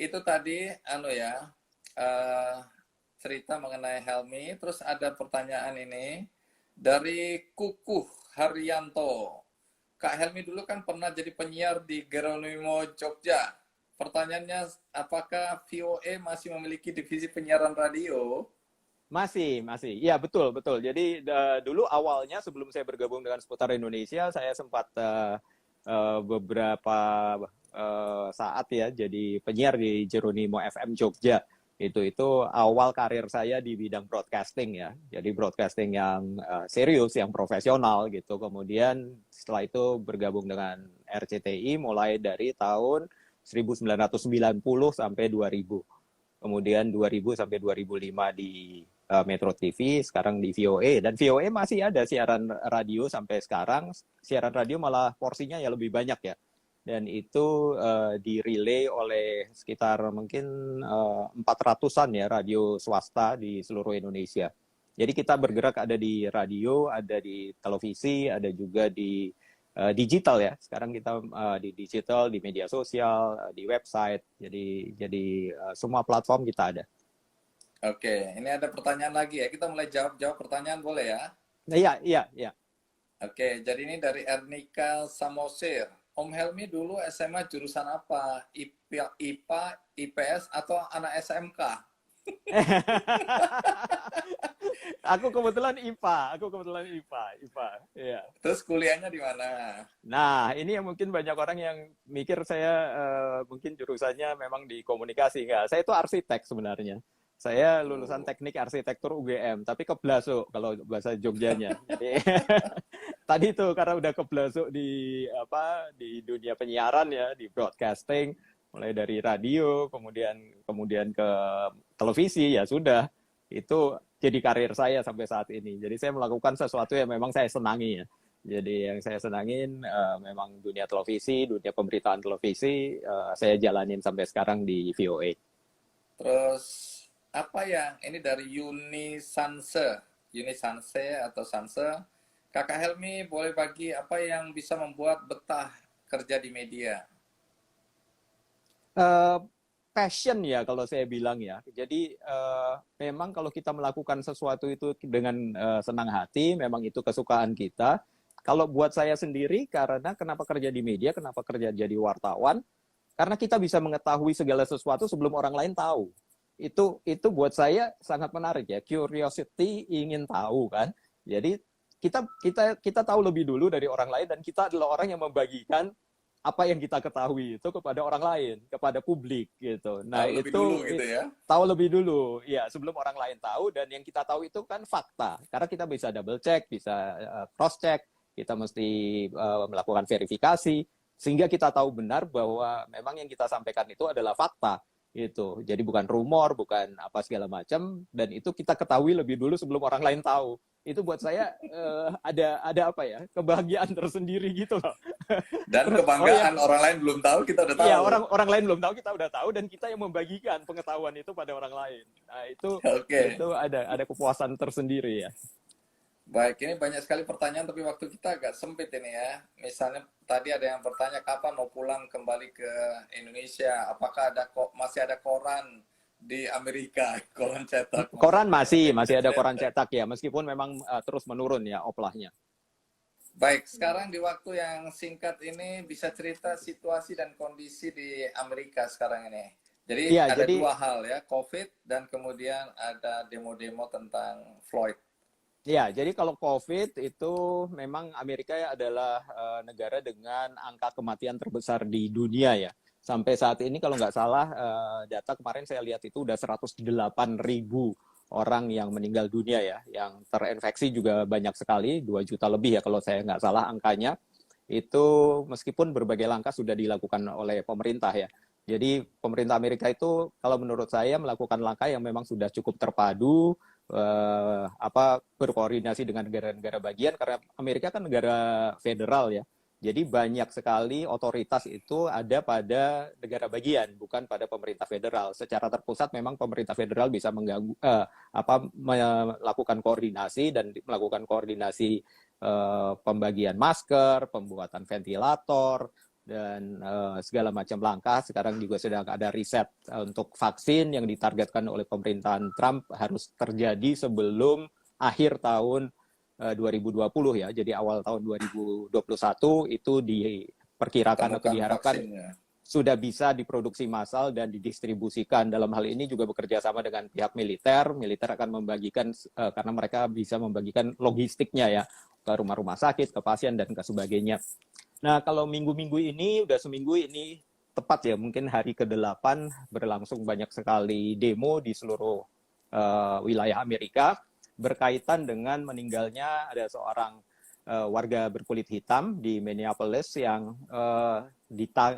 itu tadi eh, cerita mengenai Helmi, terus ada pertanyaan ini dari Kukuh Haryanto. Kak Helmi dulu kan pernah jadi penyiar di Geronimo Jogja. Pertanyaannya, apakah VOA masih memiliki divisi penyiaran radio? Masih. Iya, betul, betul. Jadi dulu awalnya sebelum saya bergabung dengan Seputar Indonesia, saya sempat beberapa saat ya jadi penyiar di Jeronimo FM Jogja. Itu awal karir saya di bidang broadcasting ya. Jadi broadcasting yang serius, yang profesional gitu. Kemudian setelah itu bergabung dengan RCTI mulai dari tahun 1990 sampai 2000. Kemudian 2000 sampai 2005 di Metro TV, sekarang di VOA, dan VOA masih ada siaran radio sampai sekarang. Siaran radio malah porsinya ya lebih banyak ya, dan itu direlay oleh sekitar mungkin 400-an ya radio swasta di seluruh Indonesia. Jadi kita bergerak ada di radio, ada di televisi, ada juga di digital ya. Sekarang kita di digital, di media sosial, di website. Jadi semua platform kita ada. Oke, ini ada pertanyaan lagi ya. Kita mulai jawab pertanyaan boleh ya? Iya. Oke, jadi ini dari Ernika Samosir. Om Helmi dulu SMA jurusan apa? IPA, IPS, atau anak SMK? Aku kebetulan IPA. Iya. Terus kuliahnya di mana? Nah, ini yang mungkin banyak orang yang mikir saya mungkin jurusannya memang di komunikasi. Enggak, saya itu arsitek sebenarnya. Saya lulusan teknik arsitektur UGM, tapi keblasuk kalau bahasa Jogjanya. Jadi tadi itu karena udah keblasuk di dunia penyiaran ya, di broadcasting, mulai dari radio, kemudian ke televisi, ya sudah. Itu jadi karir saya sampai saat ini. Jadi saya melakukan sesuatu yang memang saya senangi ya. Jadi yang saya senangin memang dunia televisi, dunia pemberitaan televisi, saya jalanin sampai sekarang di VOA. Terus apa yang ini dari Yuni Sanse atau Sanse. Kakak Helmi boleh bagi apa yang bisa membuat betah kerja di media? Passion ya kalau saya bilang ya. Jadi memang kalau kita melakukan sesuatu itu dengan senang hati, memang itu kesukaan kita. Kalau buat saya sendiri, karena kenapa kerja di media, kenapa kerja jadi wartawan, karena kita bisa mengetahui segala sesuatu sebelum orang lain tahu. Itu buat saya sangat menarik ya, curiosity, ingin tahu kan. Jadi kita tahu lebih dulu dari orang lain, dan kita adalah orang yang membagikan apa yang kita ketahui itu kepada orang lain, kepada publik gitu. Nah, tahu lebih dulu gitu ya. Tahu lebih dulu. Ya, sebelum orang lain tahu, dan yang kita tahu itu kan fakta. Karena kita bisa double check, bisa cross check, kita mesti melakukan verifikasi sehingga kita tahu benar bahwa memang yang kita sampaikan itu adalah fakta gitu. Jadi bukan rumor, bukan apa segala macam, dan itu kita ketahui lebih dulu sebelum orang lain tahu. Itu buat saya ada apa ya, kebahagiaan tersendiri gitu loh. Dan kebanggaan orang lain belum tahu, kita udah tahu. Iya, orang lain belum tahu, kita udah tahu, dan kita yang membagikan pengetahuan itu pada orang lain. Nah, itu ada kepuasan tersendiri ya. Baik, ini banyak sekali pertanyaan, tapi waktu kita agak sempit ini ya. Misalnya tadi ada yang bertanya kapan mau pulang kembali ke Indonesia, apakah masih ada koran di Amerika, koran cetak? Koran masih ada koran cetak ya, meskipun memang terus menurun ya oplahnya. Baik, sekarang di waktu yang singkat ini bisa cerita situasi dan kondisi di Amerika sekarang ini. Jadi ada dua hal ya, COVID dan kemudian ada demo-demo tentang Floyd. Ya, jadi kalau COVID itu memang Amerika adalah negara dengan angka kematian terbesar di dunia ya. Sampai saat ini kalau nggak salah data kemarin saya lihat itu udah 108.000 orang yang meninggal dunia ya. Yang terinfeksi juga banyak sekali, 2 juta lebih ya kalau saya nggak salah angkanya. Itu meskipun berbagai langkah sudah dilakukan oleh pemerintah ya. Jadi pemerintah Amerika itu kalau menurut saya melakukan langkah yang memang sudah cukup terpadu, berkoordinasi dengan negara-negara bagian, karena Amerika kan negara federal ya. Jadi banyak sekali otoritas itu ada pada negara bagian, bukan pada pemerintah federal. Secara terpusat memang pemerintah federal bisa melakukan koordinasi dan melakukan koordinasi pembagian masker, pembuatan ventilator, dan segala macam langkah. Sekarang juga sedang ada riset untuk vaksin yang ditargetkan oleh pemerintahan Trump harus terjadi sebelum akhir tahun 2020 ya. Jadi awal tahun 2021 itu diperkirakan atau Temukan diharapkan vaksinnya. sudah bisa diproduksi massal dan didistribusikan. Dalam hal ini juga bekerja sama dengan pihak militer. Militer akan membagikan karena mereka bisa membagikan logistiknya ya ke rumah-rumah sakit, ke pasien dan ke sebagainya. Nah, kalau minggu-minggu ini, udah seminggu ini, tepat ya, mungkin hari ke-8 berlangsung banyak sekali demo di seluruh wilayah Amerika berkaitan dengan meninggalnya ada seorang warga berkulit hitam di Minneapolis yang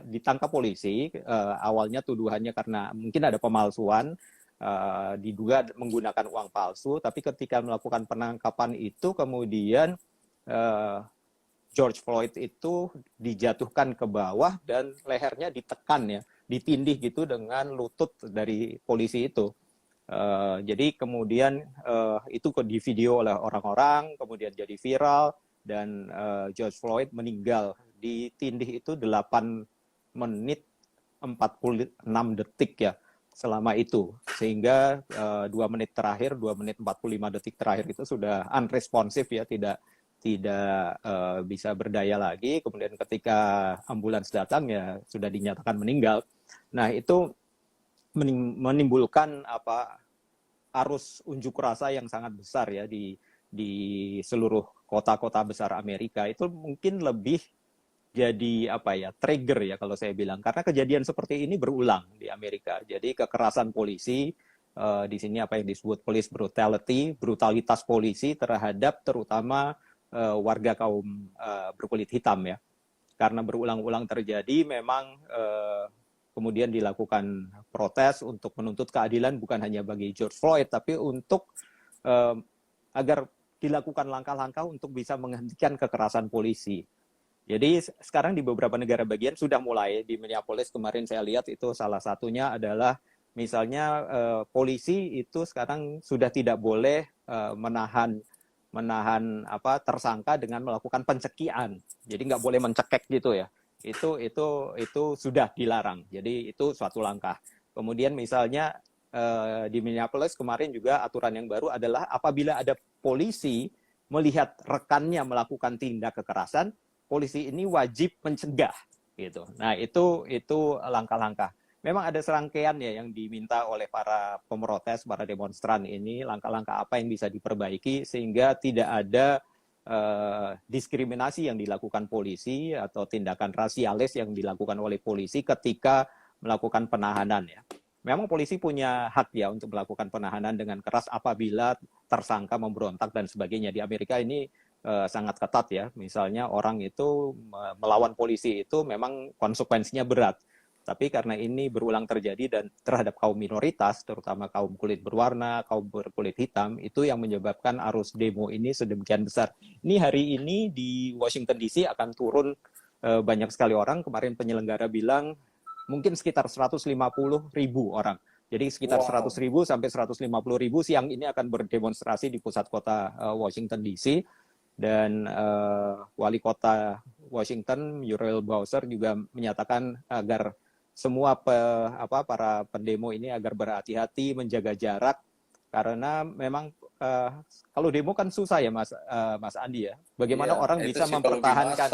ditangkap polisi. Awalnya tuduhannya karena mungkin ada pemalsuan, diduga menggunakan uang palsu, tapi ketika melakukan penangkapan itu kemudian George Floyd itu dijatuhkan ke bawah dan lehernya ditekan ya, ditindih gitu dengan lutut dari polisi itu. Jadi kemudian itu di video oleh orang-orang, kemudian jadi viral dan George Floyd meninggal ditindih itu 8 menit 46 detik ya selama itu, sehingga 2 menit terakhir, 2 menit 45 detik terakhir itu sudah unresponsive ya, tidak bisa berdaya lagi. Kemudian ketika ambulans datang ya sudah dinyatakan meninggal. Nah, itu menimbulkan arus unjuk rasa yang sangat besar ya di seluruh kota-kota besar Amerika. Itu mungkin lebih jadi trigger ya kalau saya bilang, karena kejadian seperti ini berulang di Amerika. Jadi kekerasan polisi di sini apa yang disebut police brutality, brutalitas polisi terhadap terutama warga kaum berkulit hitam ya, karena berulang-ulang terjadi. Memang kemudian dilakukan protes untuk menuntut keadilan bukan hanya bagi George Floyd, tapi untuk agar dilakukan langkah-langkah untuk bisa menghentikan kekerasan polisi. Jadi sekarang di beberapa negara bagian sudah mulai. Di Minneapolis kemarin saya lihat itu salah satunya adalah misalnya polisi itu sekarang sudah tidak boleh menahan tersangka dengan melakukan pencekian. Jadi nggak boleh mencekek gitu ya. Itu sudah dilarang. Jadi itu suatu langkah. Kemudian misalnya di Minneapolis kemarin juga aturan yang baru adalah apabila ada polisi melihat rekannya melakukan tindak kekerasan, polisi ini wajib mencegah gitu. Nah, itu langkah-langkah. Memang ada serangkaian ya yang diminta oleh para pemerotes, para demonstran ini, langkah-langkah apa yang bisa diperbaiki sehingga tidak ada diskriminasi yang dilakukan polisi atau tindakan rasialis yang dilakukan oleh polisi ketika melakukan penahanan ya. Memang polisi punya hak ya untuk melakukan penahanan dengan keras apabila tersangka memberontak dan sebagainya. Di Amerika ini sangat ketat ya. Misalnya orang itu melawan polisi itu memang konsekuensinya berat. Tapi karena ini berulang terjadi dan terhadap kaum minoritas, terutama kaum kulit berwarna, kaum berkulit hitam, itu yang menyebabkan arus demo ini sedemikian besar. Ini hari ini di Washington DC akan turun banyak sekali orang. Kemarin penyelenggara bilang mungkin sekitar 150.000 orang. Jadi sekitar 100.000 sampai 150.000 siang ini akan berdemonstrasi di pusat kota Washington DC. Dan wali kota Washington Muriel Bowser juga menyatakan agar semua para pendemo ini agar berhati-hati, menjaga jarak, karena memang kalau demo kan susah ya Mas Andi ya. Bagaimana orang bisa mempertahankan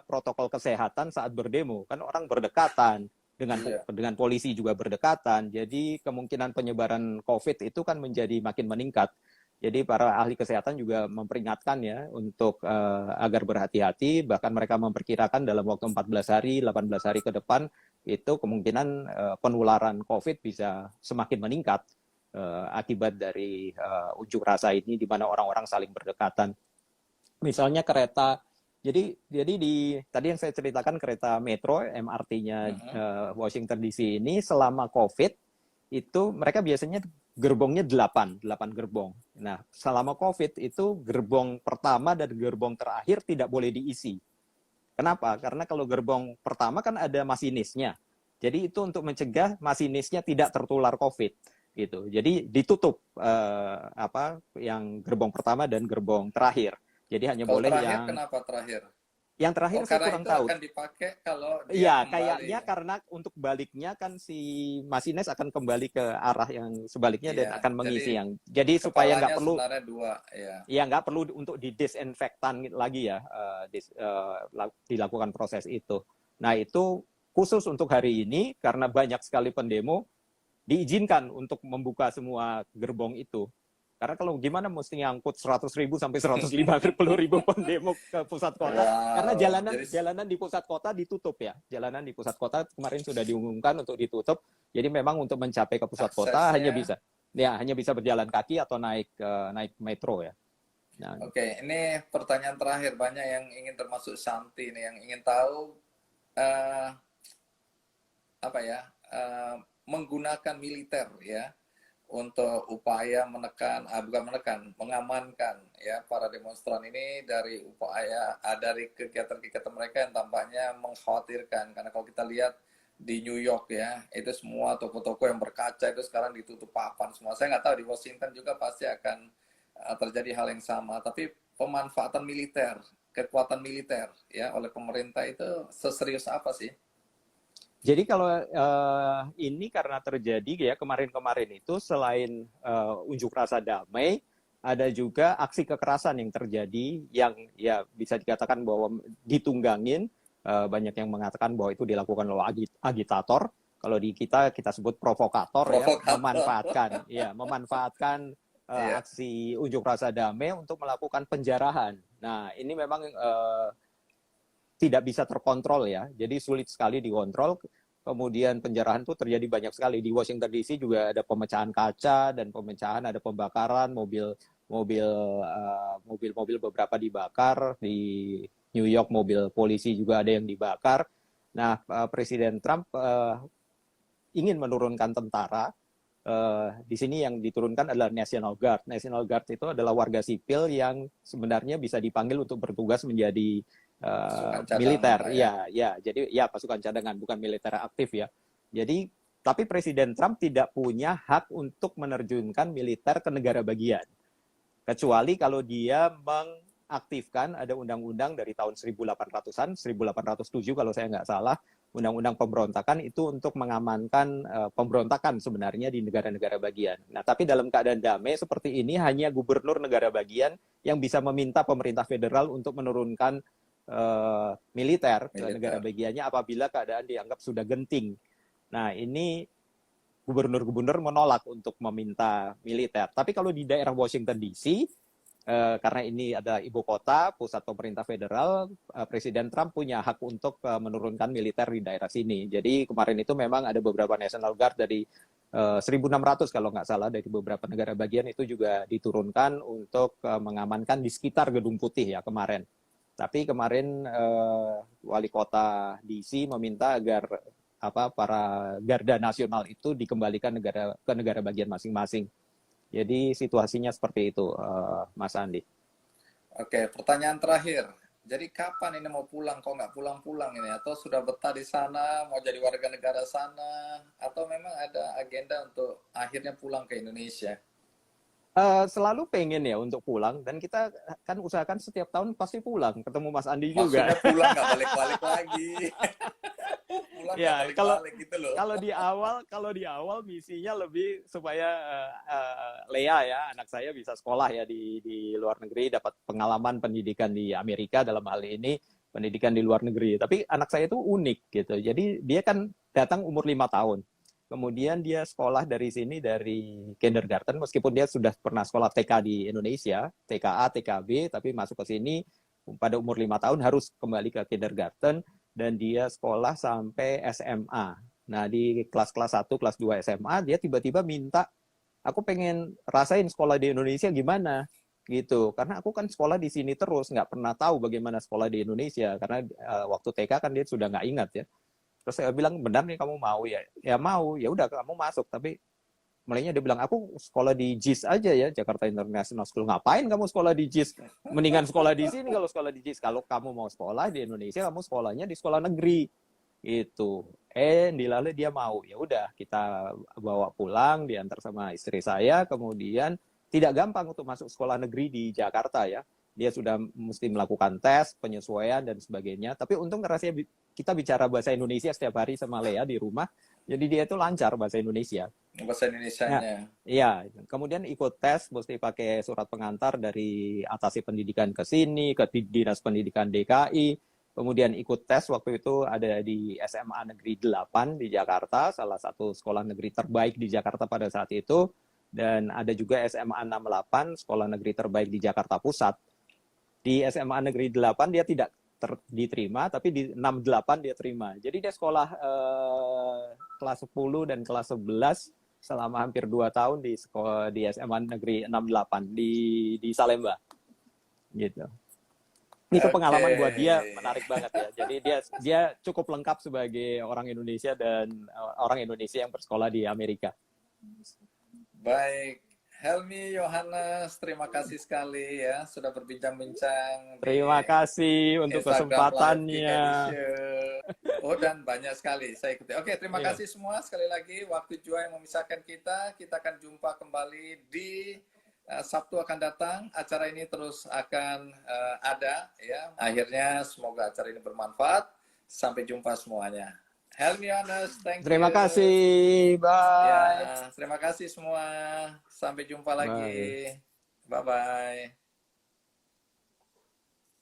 protokol kesehatan saat berdemo? Kan orang berdekatan dengan polisi juga berdekatan. Jadi kemungkinan penyebaran COVID itu kan menjadi makin meningkat. Jadi para ahli kesehatan juga memperingatkan ya untuk agar berhati-hati, bahkan mereka memperkirakan dalam waktu 14 hari, 18 hari ke depan itu kemungkinan penularan COVID bisa semakin meningkat akibat dari unjuk rasa ini di mana orang-orang saling berdekatan. Misalnya kereta, jadi tadi yang saya ceritakan kereta metro MRT-nya Washington DC ini selama COVID itu mereka biasanya gerbongnya 8 gerbong. Nah, selama COVID itu gerbong pertama dan gerbong terakhir tidak boleh diisi. Kenapa? Karena kalau gerbong pertama kan ada masinisnya. Jadi itu untuk mencegah masinisnya tidak tertular COVID gitu. Jadi ditutup yang gerbong pertama dan gerbong terakhir. Jadi hanya kalau boleh terakhir, yang kenapa terakhir? Yang terakhir Oh, saya karena kurang itu tahu. akan dipakai kalau dia Iya, kembali. kayaknya karena untuk baliknya kan si Masinis akan kembali ke arah yang sebaliknya dan Iya, akan jadi mengisi yang. Jadi supaya kepalanya nggak perlu, sebenarnya dua, ya. ya nggak perlu untuk didesinfektan lagi ya, dilakukan proses itu. Nah itu khusus untuk hari ini karena banyak sekali pendemo diizinkan untuk membuka semua gerbong itu. Karena kalau gimana mesti ngangkut 100.000 sampai 150.000 pendemo ke pusat kota. Karena Wow, jalanan jadi jalanan di pusat kota ditutup ya. Jalanan di pusat kota kemarin sudah diumumkan untuk ditutup. Jadi memang untuk mencapai ke pusat kota aksesnya. hanya bisa berjalan kaki atau naik metro ya. Nah, Oke, ini pertanyaan terakhir. Banyak yang ingin, termasuk Santi nih, yang ingin tahu eh, apa ya, menggunakan militer ya untuk upaya menekan, bukan menekan, mengamankan ya para demonstran ini dari upaya, dari kegiatan-kegiatan mereka yang tampaknya mengkhawatirkan. Karena kalau kita lihat di New York ya, itu semua toko-toko yang berkaca itu sekarang ditutup papan semua. Saya nggak tahu di Washington juga pasti akan terjadi hal yang sama. Tapi pemanfaatan militer, kekuatan militer ya oleh pemerintah itu seserius apa sih? jadi kalau ini karena terjadi ya kemarin-kemarin itu selain unjuk rasa damai, ada juga aksi kekerasan yang terjadi yang ya bisa dikatakan bahwa ditunggangin. Banyak yang mengatakan bahwa itu dilakukan oleh agitator. Kalau di kita sebut provokator ya, Provokator. memanfaatkan Iya. aksi unjuk rasa damai untuk melakukan penjarahan. Nah ini memang tidak bisa terkontrol ya, jadi sulit sekali dikontrol. Kemudian penjarahan itu terjadi banyak sekali di Washington DC, juga ada pemecahan kaca dan ada pembakaran mobil beberapa dibakar di New York, mobil polisi juga ada yang dibakar. Nah, Presiden Trump ingin menurunkan tentara. Di sini yang diturunkan adalah National Guard. National Guard itu adalah warga sipil yang sebenarnya bisa dipanggil untuk bertugas menjadi Pasukan cadangan militer. lah ya. Iya, ya. Jadi ya pasukan cadangan, bukan militer aktif ya. Jadi tapi Presiden Trump tidak punya hak untuk menerjunkan militer ke negara bagian. Kecuali kalau dia mengaktifkan, ada undang-undang dari tahun 1800-an, 1807 kalau saya nggak salah, undang-undang pemberontakan itu untuk mengamankan pemberontakan sebenarnya di negara-negara bagian. Nah, tapi dalam keadaan damai seperti ini hanya gubernur negara bagian yang bisa meminta pemerintah federal untuk menurunkan militer ke negara Militer. bagiannya apabila keadaan dianggap sudah genting. Nah, ini gubernur-gubernur menolak untuk meminta militer. Tapi kalau di daerah Washington DC, karena ini adalah ibu kota, pusat pemerintah federal, Presiden Trump punya hak untuk menurunkan militer di daerah sini. Jadi kemarin itu memang ada beberapa National Guard dari 1.600 kalau nggak salah dari beberapa negara bagian itu juga diturunkan untuk mengamankan di sekitar Gedung Putih ya kemarin. Tapi kemarin wali kota DC meminta agar para garda nasional itu dikembalikan ke negara bagian masing-masing. Jadi situasinya seperti itu, Mas Andi. Oke, pertanyaan terakhir. Jadi kapan ini mau pulang? Kok nggak pulang-pulang ini? Atau sudah betah di sana, mau jadi warga negara sana? Atau memang ada agenda untuk akhirnya pulang ke Indonesia? Selalu pengen ya untuk pulang, dan kita kan usahakan setiap tahun pasti pulang, ketemu Mas Andi juga. Maksudnya pulang nggak balik-balik lagi. Pulang nggak Ya, balik-balik gitu loh. kalau di awal misinya lebih supaya Lea ya, anak saya bisa sekolah ya di luar negeri, dapat pengalaman pendidikan di Amerika dalam hal ini, pendidikan di luar negeri. Tapi anak saya itu unik gitu. Jadi dia kan datang umur 5 tahun. Kemudian dia sekolah dari sini dari kindergarten, meskipun dia sudah pernah sekolah TK di Indonesia, TKA, TKB, tapi masuk ke sini pada umur 5 tahun harus kembali ke kindergarten, dan dia sekolah sampai SMA. Nah, di kelas-kelas 1, kelas 2 SMA, dia tiba-tiba minta, aku pengen rasain sekolah di Indonesia gimana, gitu. Karena aku kan sekolah di sini terus, nggak pernah tahu bagaimana sekolah di Indonesia. Karena waktu TK kan dia sudah nggak ingat ya. Terus saya bilang, benar nih kamu mau ya? Ya mau, ya udah kamu masuk. Tapi mulainya dia bilang, aku sekolah di JIS aja ya, Jakarta International School. Ngapain kamu sekolah di JIS? Mendingan sekolah di sini kalau sekolah di JIS. Kalau kamu mau sekolah di Indonesia, kamu sekolahnya di sekolah negeri. Itu. Dilalui dia mau. Ya udah, kita bawa pulang, diantar sama istri saya. Kemudian tidak gampang untuk masuk sekolah negeri di Jakarta ya. dia sudah mesti melakukan tes, penyesuaian dan sebagainya. Tapi untung karena kita bicara bahasa Indonesia setiap hari sama Lea di rumah, jadi dia itu lancar bahasa Indonesia. Bahasa Nah, Indonesianya. iya, kemudian ikut tes, mesti pakai surat pengantar dari atasi pendidikan ke sini, ke Dinas Pendidikan DKI, kemudian ikut tes waktu itu ada di SMA Negeri 8 di Jakarta, salah satu sekolah negeri terbaik di Jakarta pada saat itu, dan ada juga SMA 68, sekolah negeri terbaik di Jakarta Pusat. Di SMA Negeri 8 dia tidak diterima, tapi di 68 dia terima. Jadi dia sekolah kelas 10 dan kelas 11 selama hampir 2 tahun di sekolah di SMA Negeri 68 di Salemba. Gitu. Itu pengalaman buat dia menarik banget ya. Jadi dia cukup lengkap sebagai orang Indonesia dan orang Indonesia yang bersekolah di Amerika. Baik, Helmi Yohanes, terima kasih sekali ya sudah berbincang-bincang di Terima kasih untuk Instagram Live Geek kesempatannya. Edition. Oh, dan banyak sekali saya ikuti. Oke, terima Iya. kasih semua sekali lagi. Waktu jua yang memisahkan kita. Kita akan jumpa kembali di Sabtu akan datang. Acara ini terus akan ada ya. Akhirnya semoga acara ini bermanfaat. Sampai jumpa semuanya. Helmi Yohanes, thank you. Terima kasih. Bye. Ya, terima kasih semua. Sampai jumpa lagi. Bye. Bye-bye.